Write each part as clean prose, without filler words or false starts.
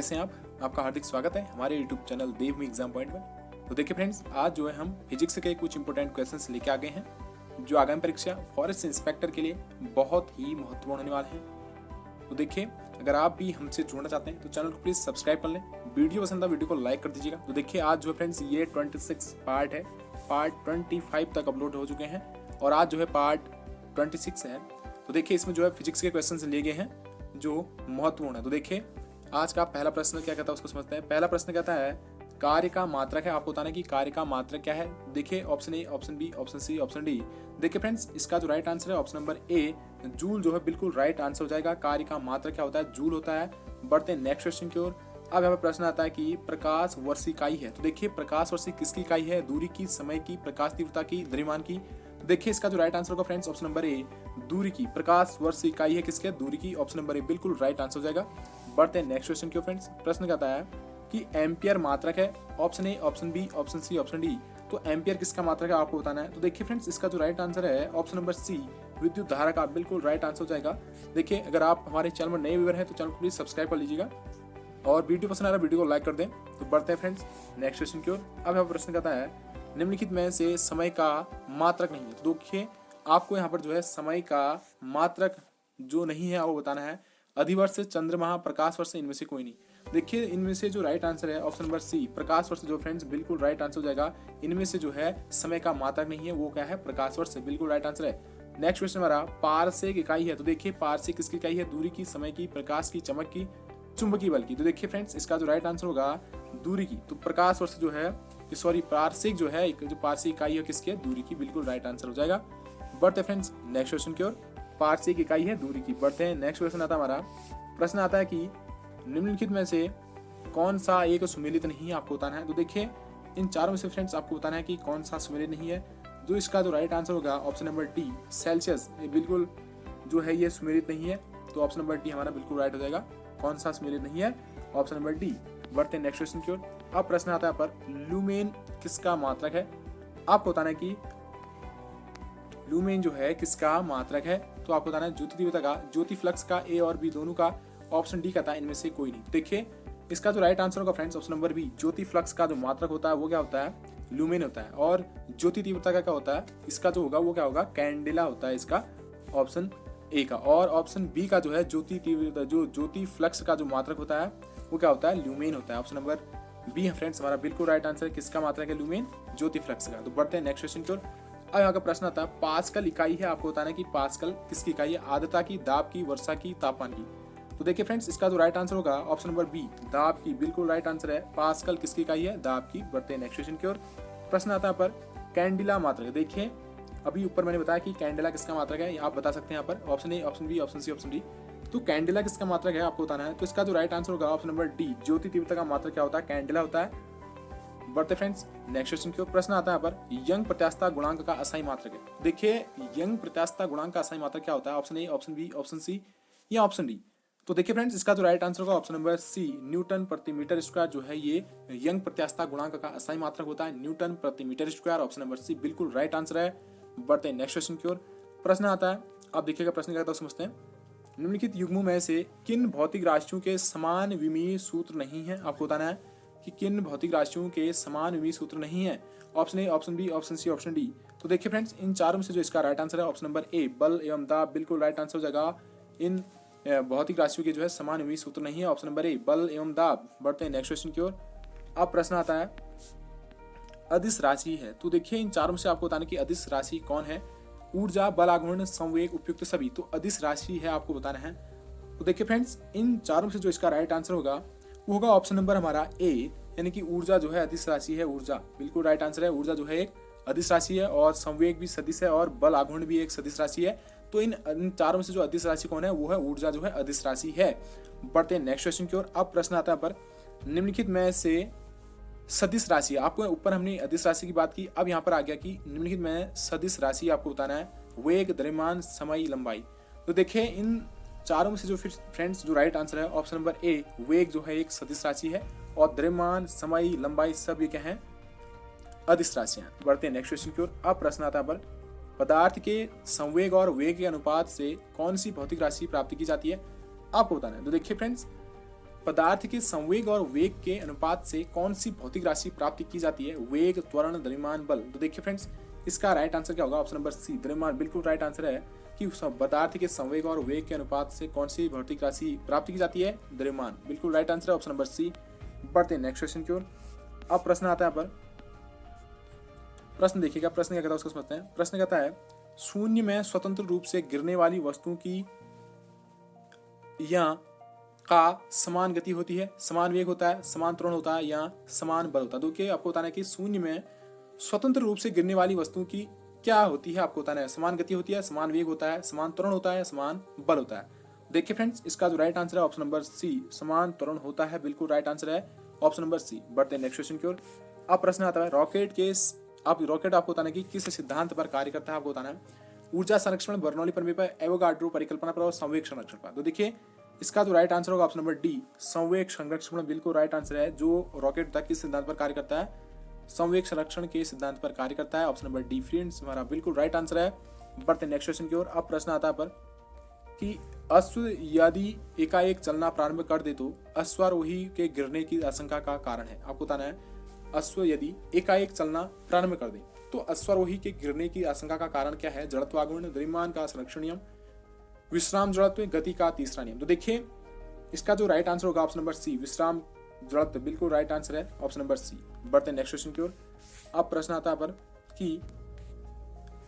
कैसे हैं आप? आपका हार्दिक स्वागत है हमारे YouTube चैनल देव एग्जाम पॉइंट में। तो देखिए फ्रेंड्स, आज जो है हम फिजिक्स के कुछ इंपॉर्टेंट क्वेश्चंस लेके आ गए हैं जो आगामी परीक्षा फॉरेस्ट इंस्पेक्टर के लिए बहुत ही महत्वपूर्ण होने वाले हैं। तो देखिए, अगर आप भी हमसे जुड़ना चाहते हैं तो चैनल को प्लीज सब्सक्राइब कर लें। वीडियो पसंद है वीडियो को लाइक कर दीजिएगा। तो देखिए, आज जो है फ्रेंड्स ये 26 पार्ट है, पार्ट 25 तक अपलोड हो चुके हैं और आज जो है पार्ट 26 है। तो देखिए, इसमें जो है फिजिक्स के क्वेश्चन लिए गए हैं जो महत्वपूर्ण है। तो देखिए, आज का पहला प्रश्न क्या कहता है उसको समझते हैं। पहला प्रश्न कहता है कार्य का मात्रक है। आपको बताना है कि कार्य का मात्रक क्या है। देखिए, option A, option B, option C, option D. देखिए फ्रेंड्स, इसका जो राइट आंसर है ऑप्शन नंबर ए, जूल जो है बिल्कुल राइट आंसर हो जाएगा। कार्य का मात्रक क्या होता है? जूल होता है। बढ़ते हैं नेक्स्ट क्वेश्चन की ओर। अब यहाँ पर प्रश्न आता है कि प्रकाश वर्ष इकाई है। तो देखिए, प्रकाश वर्ष किसकी इकाई है? दूरी की, समय की, प्रकाश तीव्रता की, द्रव्यमान की। देखिए, इसका जो राइट आंसर होगा फ्रेंड्स ऑप्शन नंबर ए, दूरी की। प्रकाश वर्ष इकाई है किसके? दूरी की। ऑप्शन नंबर ए बिल्कुल राइट आंसर हो जाएगा। बढ़ते हैं नेक्स्ट क्वेश्चन की ओर फ्रेंड्स। प्रश्न कहता है कि एम्पियर मात्रक है। Option A, option B, option C, option D. तो एम्पियर किसका मात्रक है आपको बताना है। तो देखिए फ्रेंड्स, इसका जो राइट आंसर है ऑप्शन नंबर सी, विद्युत धारा का बिल्कुल राइट आंसर हो जाएगा। देखिए, अगर आप हमारे चैनल में नए व्यूअर हैं तो चैनल को प्लीज सब्सक्राइब कर लीजिएगा और वीडियो पसंद आ रहा है वीडियो को लाइक कर दें। तो बढ़ते हैं फ्रेंड्स नेक्स्ट क्वेश्चन की ओर। अब यहाँ प्रश्न कहता है निम्नलिखित में से समय का मात्रक नहीं है। तो देखिए, आपको यहाँ पर जो है समय का मात्रक जो नहीं है वो बताना है। अधिवर्ष, चंद्रमा, प्रकाश वर्ष, इनमें से कोई नहीं। देखिए, इनमें से जो राइट आंसर है ऑप्शन नंबर सी, प्रकाश वर्ष जो फ्रेंड्स बिल्कुल राइट आंसर हो जाएगा। इनमें से जो है समय का मात्रक नहीं है वो क्या है? प्रकाश वर्ष, बिल्कुल राइट आंसर है। नेक्स्ट क्वेश्चन हमारा पारसेक इकाई है। तो देखिए, पारसेक किसकी इकाई है? दूरी की, समय की, प्रकाश की, चमक की, चुंबकीय बल की। तो देखिए फ्रेंड्स, इसका जो राइट आंसर होगा दूरी की। तो प्रकाश वर्ष जो है, सॉरी, पारसेक जो है, जो पारसेक इकाई है किसकी है? दूरी की, बिल्कुल राइट आंसर हो जाएगा। बढ़ते फ्रेंड्स नेक्स्ट क्वेश्चन की ओर। पारसेक इकाई है दूरी की। बढ़ते हैं नेक्स्ट क्वेश्चन आता है हमारा। प्रश्न आता है कि निम्नलिखित में से कौन सा एक सुमेलित नहीं है आपको बताना है। तो देखिए, इन चारों में से फ्रेंड्स आपको बताना है कि कौन सा सुमेलित नहीं है। जो इसका जो राइट आंसर होगा ऑप्शन नंबर डी, सेल्सियस, ये बिल्कुल जो है ये सुमेलित नहीं है। तो ऑप्शन नंबर डी हमारा बिल्कुल राइट हो जाएगा। कौन सा सुमेलित नहीं है? Option number D. बढ़ते हैं नेक्स्ट क्वेश्चन की ओर। अब प्रश्न आता है पर लुमेन किसका मात्रक है। आपको बताना है कि लुमेन जो है किसका मात्रक है। तो आपको बताना है ज्योति तीव्रता का, ज्योति फ्लक्स का, ए और बी दोनों का। ऑप्शन डी कहता है इनमें से कोई नहीं। देखिए, इसका जो राइट आंसर होगा फ्रेंड्स ऑप्शन नंबर बी, ज्योति फ्लक्स का जो मात्रक होता है वो क्या होता है? लुमेन होता है। और ज्योति तीव्रता का क्या होता है? इसका जो होगा वो क्या होगा? कैंडेला होता है इसका, ऑप्शन ए का। और ऑप्शन बी का जो है ज्योति तीव्रता, जो ज्योति फ्लक्स का जो मात्रक होता है वो क्या होता है? ल्यूमेन होता है। ऑप्शन नंबर बी है फ्रेंड्स हमारा बिल्कुल राइट आंसर। किसका मात्रक है? ल्यूमेन, ज्योति फ्लक्स का। तो बढ़ते हैं नेक्स्ट क्वेश्चन की ओर। अब यहाँ का प्रश्न आता है पास्कल इकाई है। आपको बताना है कि पास्कल किसकी इकाई है? आर्द्रता की, दाब की, वर्षा की, तापमान की। तो देखिए फ्रेंड्स, इसका जो राइट आंसर होगा ऑप्शन नंबर बी, दाब की, बिल्कुल राइट आंसर है। पास्कल किसकी इकाई है? दाब की। बढ़ते हैं नेक्स्ट क्वेश्चन की ओर। प्रश्न आता है पर कैंडिला मात्रक। देखिए, अभी ऊपर मैंने बताया कि कैंडेला किसका मात्रक है, आप बता सकते हैं यहाँ पर option A, option B, option C, option D. तो कैंडेला किसका मात्रक है आपको बताना है। तो इसका जो राइट आंसर होगा ऑप्शन नंबर डी, ज्योति तीव्रता का मात्रक क्या होता है? कैंडेला होता है। बढ़ते फ्रेंड्स नेक्स्ट क्वेश्चन की ओर। प्रश्न आता है पर यंग प्रत्यास्थता गुणांक का असाई मात्रक है। देखिए, यंग प्रत्यास्थता गुणांक का असाई मात्रक क्या होता है? Option A, option B, option C या ऑप्शन डी। तो देखिए फ्रेंड्स, इसका जो राइट आंसर होगा ऑप्शन नंबर सी, न्यूटन प्रति मीटर स्क्वायर जो है ये यंग प्रत्यास्थता गुणांक का असाई मात्रक होता है। न्यूटन प्रति metre square, option number C बिल्कुल राइट आंसर है। बढ़ते हैं नेक्स्ट क्वेश्चन की ओर। प्रश्न आता है, आप देखिएगा प्रश्न क्या था समझते हैं। निम्नलिखित युग्मों में से किन भौतिक राशियों के समान विमीय सूत्र नहीं है। आपको बताना है कि किन भौतिक राशियों के समान विमीय सूत्र नहीं है। Option A, option B, option C, option D. तो देखिए फ्रेंड्स, इन चारों में से जो इसका राइट आंसर है ऑप्शन नंबर ए, बल एवं दाब, बिल्कुल राइट आंसर हो जाएगा। इन भौतिक राशियों के जो है समान विमीय सूत्र नहीं है। ऑप्शन नंबर ए, बल एवं दाब। बढ़ते हैं नेक्स्ट क्वेश्चन की ओर। अब प्रश्न आता है अदिश राशि है। तो देखिए, इन चारों में से आपको बताना कि अदिश राशि कौन है। ऊर्जा, बल, आघूर्ण, संवेग, उपयुक्त सभी। तो अदिश राशि है आपको बताना है। तो देखिए फ्रेंड्स, इन चारों में से जो इसका राइट आंसर होगा वो होगा ऑप्शन नंबर हमारा ए, यानी कि ऊर्जा जो है अदिश राशि है। ऊर्जा बिल्कुल राइट आंसर है। ऊर्जा जो है एक अदिश राशि है और संवेग भी सदिश है और बल, आघूर्ण भी एक सदिश राशि है। तो इन चारों में से जो अदिश राशि कौन है वो है ऊर्जा जो है अदिश राशि है। बढ़ते हैं नेक्स्ट क्वेश्चन की ओर। अब प्रश्न आता है पर निम्नलिखित में से सदिश राशि। आपको ऊपर हमने अदिश राशि की बात की, अब यहाँ पर आ गया कि निम्नलिखित में सदिश राशि आपको बताना है। वेग, द्रव्यमान, समय, लंबाई। तो देखिए, इन चारों में से जो फिर फ्रेंड्स जो राइट आंसर है ऑप्शन नंबर ए, वेग जो है एक सदिश राशि है और द्रव्यमान, समय, लंबाई सब ये क्या है? अदिश राशियां। बढ़ते हैं नेक्स्ट क्वेश्चन की ओर। अब प्रश्न आता है पर पदार्थ के संवेग और वेग के अनुपात से कौन सी भौतिक राशि प्राप्त की जाती है। आपको बताना है। तो देखिए फ्रेंड्स, पदार्थ के संवेग और वेग के अनुपात से कौन सी भौतिक राशि प्राप्त की जाती है? वेग, त्वरण, द्रव्यमान, बल। तो देखिए फ्रेंड्स, इसका राइट आंसर क्या होगा? ऑप्शन नंबर सी, द्रव्यमान। बिल्कुल राइट आंसर है कि पदार्थ के संवेग और वेग के अनुपात से कौन सी भौतिक राशि प्राप्त की जाती है? द्रव्यमान। बिल्कुल राइट आंसर है ऑप्शन नंबर सी। बढ़ते हैं नेक्स्ट क्वेश्चन की ओर। अब प्रश्न आता है, पर प्रश्न देखिएगा, प्रश्न क्या कहता है उसको समझते हैं। प्रश्न कहता है, शून्य में स्वतंत्र रूप से गिरने वाली वस्तु की या का समान गति होती है, समान वेग होता है, समान त्वरण होता है या समान बल होता है? देखिए, आपको बताना है कि शून्य में स्वतंत्र रूप से गिरने वाली वस्तु की क्या होती है, आपको बताना है। समान गति होती है, समान वेग होता है, समान त्वरण होता है, समान बल होता है। देखिए फ्रेंड्स, इसका जो राइट आंसर है ऑप्शन नंबर सी, समान त्वरण होता है। बिल्कुल राइट आंसर है ऑप्शन नंबर सी। बढ़ते हैं नेक्स्ट क्वेश्चन की ओर। अब प्रश्न आता है, रॉकेट आपको बताना है कि किस सिद्धांत पर कार्य करता है, आपको बताना है। ऊर्जा संरक्षण, बर्नौली प्रमेय पर, एवोगाड्रो परिकल्पना पर और संवेग संरक्षण पर। तो देखिए, इसका जो राइट आंसर होगा ऑप्शन नंबर डी, संवेग संरक्षण। बिल्कुल राइट आंसर है। जो रॉकेट होता है किस सिद्धांत पर कार्य करता है? संवेग संरक्षण के सिद्धांत पर कार्य करता है। ऑप्शन नंबर डी फ्रेंड्स हमारा बिल्कुल राइट आंसर है। बढ़ते नेक्स्ट क्वेश्चन की ओर। अब प्रश्न आता है पर कि अश्व यदि एकाएक चलना प्रारंभ कर दे तो अश्वारोही के गिरने की आशंका का कारण है, आपको बताना है। अश्व यदि एकाएक चलना प्रारंभ कर दे तो अश्वारोही के गिरने की आशंका का कारण क्या है? जड़त्वागुण, द्रव्यमान का संरक्षण नियम, विश्राम जड़त्व, गति का तीसरा नियम। तो देखिए, इसका जो राइट आंसर होगा ऑप्शन नंबर सी, विश्राम जड़त्व। बिल्कुल राइट आंसर है ऑप्शन नंबर सी। बढ़ते हैं नेक्स्ट क्वेश्चन की ओर। अब प्रश्न आता है पर कि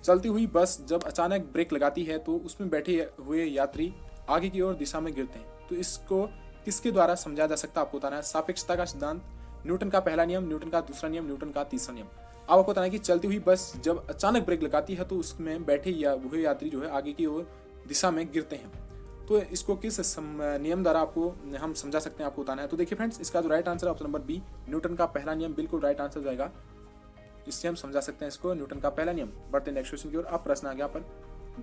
चलती हुई बस जब अचानक ब्रेक लगाती है तो उसमें बैठे हुए यात्री आगे की ओर दिशा में गिरते हैं। तो इसको किसके द्वारा समझा जा सकता है, आपको बताना है। सापेक्षता का सिद्धांत, न्यूटन का पहला नियम, न्यूटन का दूसरा नियम, न्यूटन का तीसरा नियम। अब आपको बताना है कि चलती हुई बस जब अचानक ब्रेक लगाती है तो उसमें बैठे हुए यात्री जो है आगे की ओर दिशा में गिरते हैं। तो इसको किस नियम द्वारा आपको हम समझा सकते हैं, आपको बताना है। तो देखिए फ्रेंड्स, इसका जो राइट आंसर है ऑप्शन नंबर बी, न्यूटन का पहला नियम। बिल्कुल राइट आंसर जाएगा। इससे हम समझा सकते हैं इसको, न्यूटन का पहला नियम। बढ़ते नेक्स्ट क्वेश्चन की ओर। अब प्रश्न आ गया पर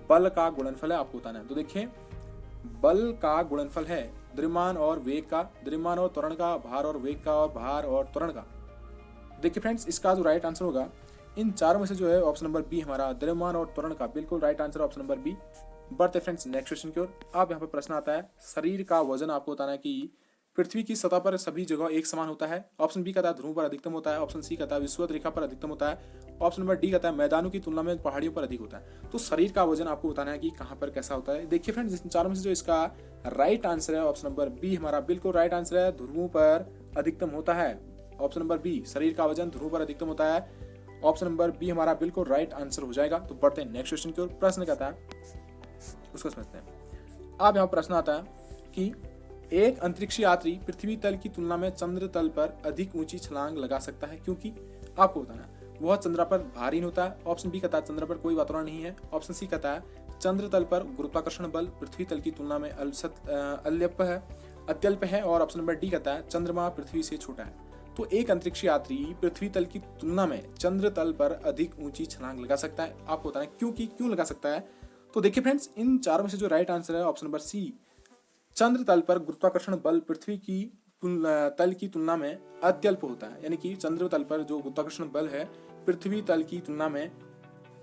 बल का गुणनफल है, आपको बताना है। तो देखिए, बल का गुणनफल है द्रव्यमान और वेग का, द्रव्यमान और त्वरण का, भार और वेग का, और भार और त्वरण का। देखिए फ्रेंड्स, इसका जो राइट आंसर होगा इन चारों में से जो है ऑप्शन नंबर बी हमारा, द्रव्यमान और त्वरण का। बिल्कुल right answer option number B. बढ़ते फ्रेंड्स नेक्स्ट क्वेश्चन की ओर। अब यहाँ पर प्रश्न आता है, शरीर का वजन आपको बताना है कि पृथ्वी की सतह पर सभी जगह एक समान होता है। ऑप्शन बी कहता है ध्रुव पर अधिकतम होता है। ऑप्शन सी कहता है विषुवत रेखा पर अधिकतम होता है। ऑप्शन नंबर डी कहता है मैदानों की तुलना में पहाड़ियों पर अधिक होता है। तो शरीर का वजन आपको बताना है कि कहाँ पर कैसा होता है। देखिए फ्रेंड्स, इन चारों में से जो इसका राइट आंसर है ऑप्शन नंबर बी हमारा, बिल्कुल राइट आंसर है, ध्रुवों पर अधिकतम होता है। ऑप्शन नंबर बी, शरीर का वजन ध्रुव पर अधिकतम होता है। ऑप्शन नंबर बी हमारा बिल्कुल राइट आंसर हो जाएगा। तो बढ़ते हैं नेक्स्ट क्वेश्चन की ओर। प्रश्न कहता है, उसको समझते हैं। अब यहाँ प्रश्न आता है कि एक अंतरिक्षी यात्री पृथ्वी तल की तुलना में चंद्र तल पर अधिक ऊंची छलांग लगा सकता है क्योंकि, आपको बताना है, वह चंद्र पर भारीन होता है। ऑप्शन बी कहता है चंद्र पर कोई वातावरण नहीं है। ऑप्शन सी कहता है चंद्र तल पर गुरुत्वाकर्षण बल पृथ्वी तल की तुलना में अत्यल्प है। और ऑप्शन नंबर डी कहता है चंद्रमा पृथ्वी से छोटा है। तो एक अंतरिक्ष यात्री पृथ्वी तल की तुलना में चंद्र तल पर अधिक ऊंची छलांग लगा सकता है। आपको बताना है क्यों लगा सकता है। तो देखिए फ्रेंड्स, इन चारों में से जो राइट आंसर है ऑप्शन नंबर सी, चंद्र तल पर गुरुत्वाकर्षण बल पृथ्वी की तल की तुलना में अत्यल्प होता है। यानी कि चंद्र तल पर जो गुरुत्वाकर्षण बल है पृथ्वी तल की तुलना में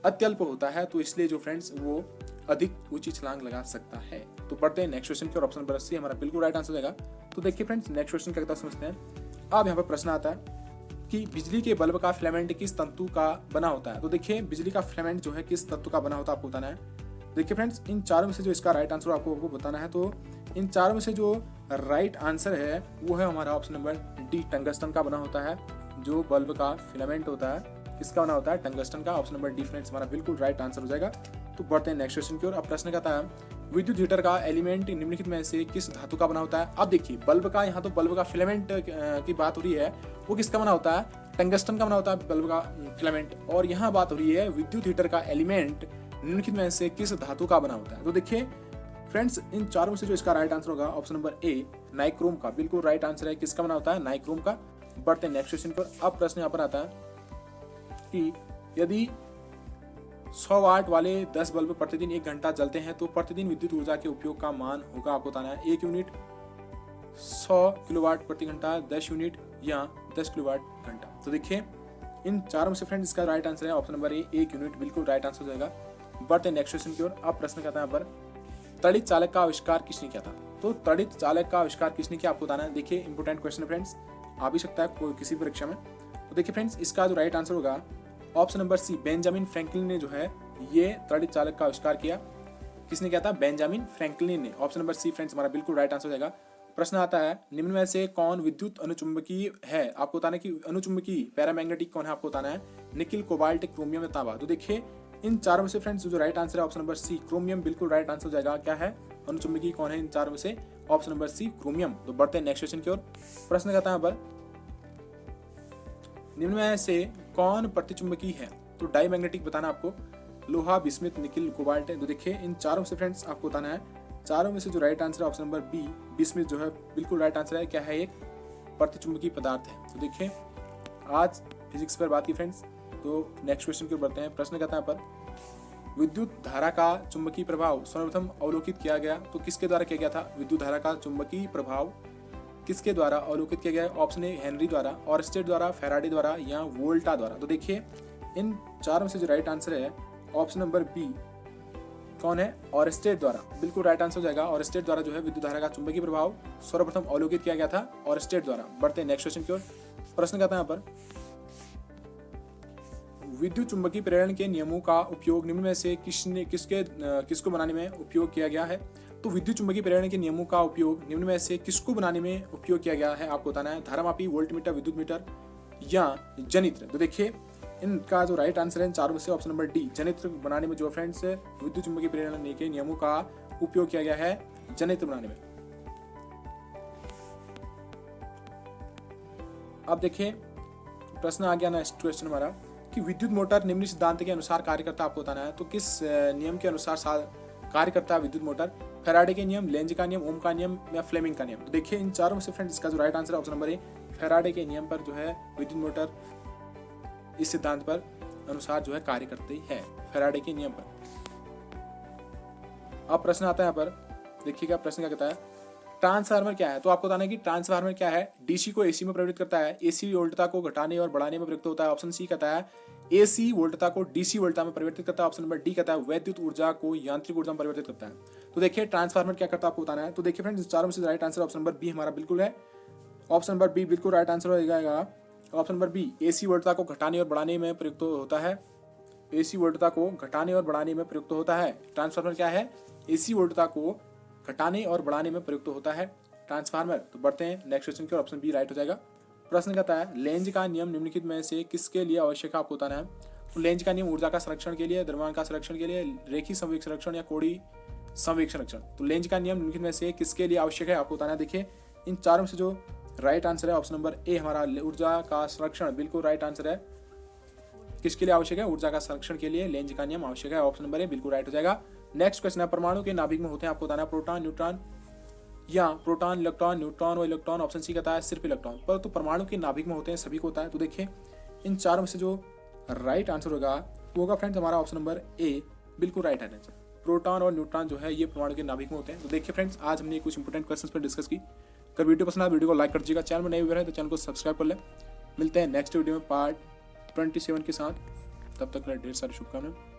अत्यल्प होता है, तो इसलिए जो फ्रेंड्स वो अधिक ऊंची छलांग लगा सकता है। तो बढ़ते हैं नेक्स्ट क्वेश्चन की और ऑप्शन नंबर सी हमारा बिल्कुल राइट आंसर जाएगा। तो देखिए फ्रेंड्स, नेक्स्ट क्वेश्चन क्या समझते हैं। अब यहाँ पर प्रश्न आता है कि बिजली के बल्ब का फिलामेंट किस तंतु का बना होता है। तो देखिए, बिजली का फिलामेंट जो है किस तंतु का बना होता है, आपको बताना है। देखिए फ्रेंड्स, इन चारों में से जो इसका राइट आंसर आपको बताना है। तो इन चारों में से जो राइट आंसर है वो है हमारा ऑप्शन नंबर डी, टंगस्टन का बना होता है। जो बल्ब का फिलामेंट होता है किसका बना होता है, टंगस्टन का। ऑप्शन नंबर डी फ्रेंड्स हमारा बिल्कुल राइट आंसर हो जाएगा। तो बढ़ते हैं नेक्स्ट क्वेश्चन की ओर। अब प्रश्न कहता है, विद्युत हीटर का एलिमेंट निम्नलिखित में से किस धातु का बना होता है। अब देखिए, बल्ब का, यहाँ तो बल्ब का फिलामेंट की बात हो रही है, वो किसका बना होता है, टंगस्टन का बना होता है बल्ब का फिलामेंट। और यहाँ बात हो रही है विद्युत हीटर का एलिमेंट निम्नलिखित में से किस धातु का बना होता है। तो देखिए फ्रेंड्स, इन चारों में से जो इसका राइट आंसर होगा ऑप्शन नंबर ए, नाइक्रोम का। बिल्कुल राइट आंसर है, किसका बना होता है, नाइक्रोम का। बढ़ते हैं नेक्स्ट क्वेश्चन पर। अब प्रश्न यहाँ पर आता है कि यदि 100 वाट वाले 10 बल्ब प्रतिदिन 1 घंटा जलते हैं तो प्रतिदिन विद्युत ऊर्जा के उपयोग का मान होगा, आपको बताना है। 1 यूनिट, 100 किलोवाट प्रति घंटा, 10 यूनिट या 10 किलोवाट घंटा। तो देखिए, इन चारों में से फ्रेंड्स इसका राइट आंसर है ऑप्शन नंबर ए, 1 यूनिट। बिल्कुल राइट आंसर हो जाएगा। बढ़ते हैं नेक्स्ट क्वेश्चन की ओर। अब प्रश्न कहता है यहाँ पर, तड़ित चालक का आविष्कार किसने किया था। तो त्वरित चालक का आविष्कार किसने किया आपको बताना है। देखिए इंपोर्टेंट क्वेश्चन है फ्रेंड्स, आ भी सकता है कोई किसी भी परीक्षा में। तो देखिए फ्रेंड्स, इसका जो राइट आंसर होगा option number C, Benjamin Franklin ने जो है ये त्वरित चालक का आविष्कार किया। किसने किया था? बेंजामिन फ्रैंकलिन ने। ऑप्शन नंबर सी फ्रेंड्स हमारा बिल्कुल राइट आंसर हो जाएगा। प्रश्न आता है, निम्न में से कौन विद्युत अनुचुंबकीय है? आपको बताना है कि अनुचुंबकीय पैरामैग्नेटिक कौन है, आपको बताना है। निकिल, कोबाल्ट, क्रोमियम या तांबा। तो देखिए इन चारों में से फ्रेंड्स जो राइट आंसर है ऑप्शन नंबर सी, क्रोमियम, बिल्कुल राइट आंसर हो जाएगा। क्या है? अनुचुंबकीय कौन है इन चारों में से? Option number C, chromium. तो बढ़ते हैं नेक्स्ट क्वेश्चन की ओर। प्रश्न कहता है पर निम्न में से कौन प्रतिचुंबकीय है? तो डाईमैग्नेटिक बताना आपको। लोहा, बिस्मिथ, निकिल, कोबाल्ट है। तो देखिए इन चारों से फ्रेंड्स आपको बताना है, चारों में से जो राइट आंसर है ऑप्शन नंबर बी, बिस्मिथ जो है बिल्कुल राइट आंसर है। क्या है? एक प्रतिचुंबकीय पदार्थ है। तो देखिए आज फिजिक्स पर बात की फ्रेंड्स। तो नेक्स्ट क्वेश्चन की ओर बढ़ते हैं। प्रश्न कहता है पर विद्युत धारा का चुंबकीय प्रभाव सर्वप्रथम अवलोकित किया गया तो किसके द्वारा किया गया था? विद्युत धारा का चुंबकीय प्रभाव किसके द्वारा अवलोकित किया गया है? ऑप्शन ए हेनरी द्वारा, ऑरस्टेड द्वारा, फैराडे द्वारा या वोल्टा द्वारा। तो देखिए इन चारों में से जो राइट आंसर है ऑप्शन नंबर बी कौन है? ऑरस्टेड द्वारा, बिल्कुल राइट आंसर हो जाएगा। ऑरस्टेड द्वारा जो है विद्युत धारा का चुंबकीय प्रभाव सर्वप्रथम अवलोकित किया गया था ऑरस्टेड द्वारा। बढ़ते हैं नेक्स्ट क्वेश्चन की ओर। प्रश्न कहता है यहाँ पर विद्युत चुंबकीय प्रेरण के नियमों का उपयोग निम्न में से किसको बनाने में उपयोग किया गया है? तो विद्युत चुंबकीय प्रेरण के नियमों का उपयोग निम्न में से किसको बनाने में उपयोग किया गया है? आपको बताना है। धारामापी, वोल्टमीटर, विद्युत मीटर या जनित्र। तो देखिए इनका जो राइट आंसर है चारों में से ऑप्शन नंबर डी, जनित्र बनाने में जो फ्रेंड्स विद्युत चुंबकीय प्रेरण के नियमों का उपयोग किया गया है जनित्र बनाने में। अब देखिए प्रश्न आ गया नेक्स्ट क्वेश्चन हमारा कि विद्युत मोटर निम्न सिद्धांत के अनुसार कार्य करता है। आपको बताना है। तो किस नियम के अनुसार कार्य करता है विद्युत मोटर? फैराडे के नियम, लेंज का नियम, ओम का नियम या फ्लेमिंग का नियम। तो देखिए इन चारों में से फ्रेंड्स इसका जो राइट आंसर है ऑप्शन नंबर ए, फैराडे के नियम पर जो है विद्युत मोटर इस सिद्धांत पर अनुसार जो है कार्य करती है, फैराडे के नियम पर। अब प्रश्न आता है यहाँ पर, देखिएगा प्रश्न क्या कहता है, ट्रांसफार्मर क्या है? तो आपको बताना है कि ट्रांसफार्मर क्या है। डीसी को एसी में परिवर्तित करता है, एसी वोल्टता को घटाने और बढ़ाने में प्रयुक्त होता है। ऑप्शन सी कहता है एसी वोल्टता को डीसी वोल्टता में परिवर्तित करता है। ऑप्शन नंबर डी कहता है वैद्युत ऊर्जा को यांत्रिक ऊर्जा में परिवर्तित करता है। तो देखिए ट्रांसफार्मर क्या करता है आपको बताना है। तो देखिए फ्रेंड्स चारों में से right answer option number B हमारा बिल्कुल है। ऑप्शन नंबर बी बिल्कुल राइट आंसर हो जाएगा। ऑप्शन नंबर बी, एसी वोल्टता को घटाने और बढ़ाने में प्रयुक्त होता है। एसी वोल्टता को घटाने और बढ़ाने में प्रयुक्त होता है। ट्रांसफार्मर क्या है? एसी वोल्टता को घटाने और बढ़ाने में प्रयुक्त होता है ट्रांसफार्मर। तो बढ़ते हैं नेक्स्ट क्वेश्चन की, ऑप्शन बी राइट हो जाएगा। प्रश्न कहता है लेंज का नियम निम्नलिखित में से किसके लिए आवश्यक है? आपको बताना है। तो लेंज का नियम ऊर्जा का संरक्षण के लिए, द्रव्यमान का संरक्षण के लिए, रेखी संवेग संरक्षण या कोणीय संवेग संरक्षण। तो लेंज का नियम निम्नलिखित में से किसके लिए आवश्यक है? आपको बताना है। देखिए इन चारों में से जो राइट आंसर है ऑप्शन नंबर ए हमारा ऊर्जा का संरक्षण, बिल्कुल राइट आंसर है। किसके लिए आवश्यक है? ऊर्जा का संरक्षण के लिए लेंज का नियम आवश्यक है। ऑप्शन नंबर ए बिल्कुल राइट हो जाएगा। नेक्स्ट क्वेश्चन है, परमाणु के नाभिक में होते हैं, आपको बताना है प्रोटॉन, न्यूट्रॉन या प्रोटॉन, इलेक्ट्रॉन, न्यूट्रॉन और इलेक्ट्रॉन। ऑप्शन सी कहता है सिर्फ इलेक्ट्रॉन, पर तो परमाणु के नाभिक में होते हैं, सभी को होता है। तो देखिए इन चारों में से जो राइट आंसर होगा वो होगा फ्रेंड्स हमारा ऑप्शन नंबर ए, बिल्कुल राइट आंसर। प्रोटॉन और न्यूट्रॉन जो है ये परमाणु के नाभिक में होते हैं। तो देखिए फ्रेंड्स आज हमने कुछ इंपोर्टेंट क्वेश्चंस पर डिस्कस की। अगर वीडियो पसंद आए वीडियो को लाइक कर दीजिएगा, चैनल में नए व्यूअर है तो चैनल को सब्सक्राइब कर ले। मिलते हैं नेक्स्ट वीडियो में पार्ट 27 के साथ, तब तक ढेर सारी शुभकामनाएं।